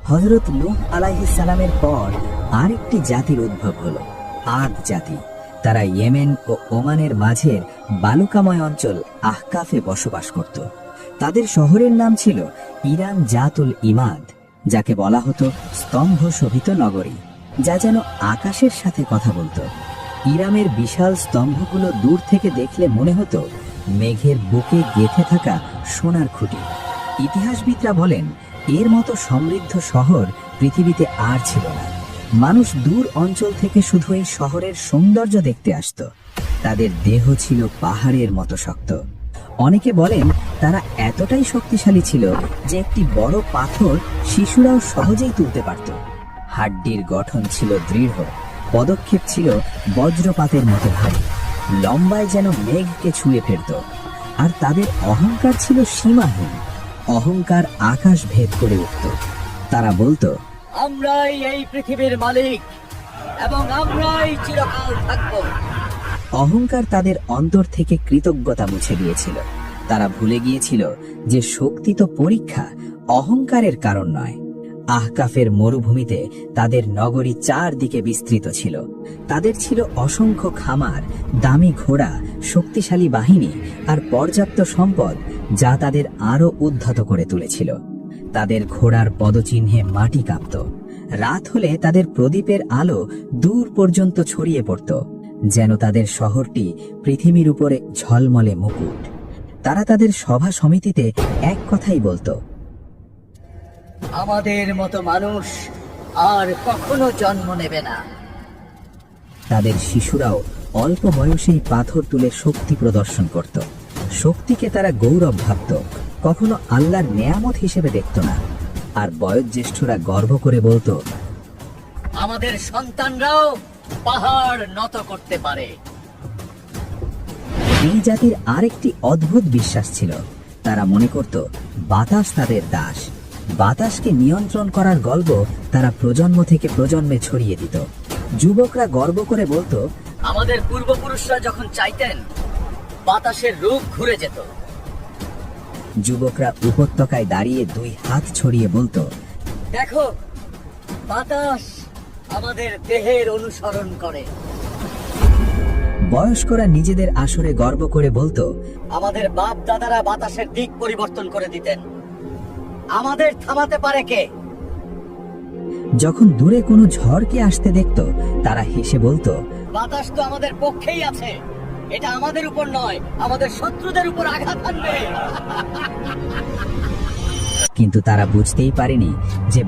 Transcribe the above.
হযরত নূহ আলাইহিস সালামের পর আরেকটি জাতির উদ্ভব হলো, আদ জাতি। তারা ইয়েমেন ও ওমানের মাঝের বালুকাময় অঞ্চল আহকাফে বসবাস করত। তাদের শহরের নাম ছিল ইরাম জাতুল ইমাদ, যাকে বলা হতো স্তম্ভ শোভিত নগরী, যা যেন আকাশের সাথে কথা বলতো। ইরামের বিশাল স্তম্ভগুলো দূর থেকে দেখলে মনে হতো মেঘের বুকে গেঁথে থাকা সোনার খুঁটি। ইতিহাসবিদরা বলেন, এর মতো সমৃদ্ধ শহর পৃথিবীতে আর ছিল না। মানুষ দূর অঞ্চল থেকে শুধু এই শহরের সৌন্দর্য দেখতে আসত। তাদের দেহ ছিল পাহাড়ের মতো শক্ত। অনেকে বলেন তারা এতটাই শক্তিশালী ছিল যে একটি বড় পাথর শিশুরাও সহজেই তুলতে পারত। হাড্ডির গঠন ছিল দৃঢ়, পদক্ষেপ ছিল বজ্রপাতের মতো ভারী, লম্বায় যেন মেঘকে ছুঁয়ে ফেলত। আর তাদের অহংকার ছিল সীমাহীন। অহংকার আকাশ ভেদ করে উঠত। তারা বলতো, আমরাই এই পৃথিবীর মালিক এবং আমরাই চিরকাল থাকব। অহংকার তাদের অন্তর থেকে কৃতজ্ঞতা মুছে দিয়েছিল। তারা ভুলে গিয়েছিল যে শক্তি তো পরীক্ষা, অহংকারের কারণ নয়। আহকাফের মরুভূমিতে তাদের নগরী চারদিকে বিস্তৃত ছিল। তাদের ছিল অসংখ্য খামার, দামি ঘোড়া, শক্তিশালী বাহিনী আর পর্যাপ্ত সম্পদ, যা তাদের আরো উদ্ধত করে তুলেছিল। তাদের ঘোড়ার পদচিহ্নে মাটি কাঁপত। রাত হলে তাদের প্রদীপের আলো দূর পর্যন্ত ছড়িয়ে পড়ত, যেন তাদের শহরটি পৃথিবীর উপরে ঝলমলে মুকুট। তারা তাদের সভা সমিতিতে এক কথাই বলতো, আমাদের মতো মানুষ আর কখনো জন্ম নেবে না। তাদের শিশুরাও অল্প বয়সেই পাথর তুলে শক্তি প্রদর্শন করত। শক্তিকে তারা গৌরব ভাবত, কখনো আল্লাহর নেয়ামত হিসেবে দেখত না। আর বয়োজ্যেষ্ঠরা গর্ব করে বলতো, আমাদের সন্তানরাও পাহাড় নত করতে পারে। এই জাতির আরেকটি অদ্ভুত বিশ্বাস ছিল। তারা মনে করত বাতাস তাদের দাস। বাতাসকে নিয়ন্ত্রণ করার গল্প তারা প্রজন্ম থেকে প্রজন্মে ছড়িয়ে দিত। যুবকরা গর্ব করে বলতো, আমাদের পূর্বপুরুষরা যখন চাইতেন, বাতাসের রূপ ঘুরে যেত। যুবকরা উপত্যকায় দাঁড়িয়ে দুই হাত ছড়িয়ে বলতো, দেখো, বাতাস আমাদের দেহের অনুসরণ করে। বয়স্করা নিজেদের আসরে গর্ব করে বলতো, আমাদের বাপ দাদারা বাতাসের দিক পরিবর্তন করে দিতেন। আমাদের থামাতে পারে কে? যখন দূরে কোনো ঝড়কে আসতে দেখত, তারা হেসে বলতো, বাতাস তো আমাদের পক্ষেই আছে। এটা আমাদের উপর নয়, আমাদের শত্রুদের উপর আঘাত আনবে। কিন্তু তারা বুঝতেই পারেনি যে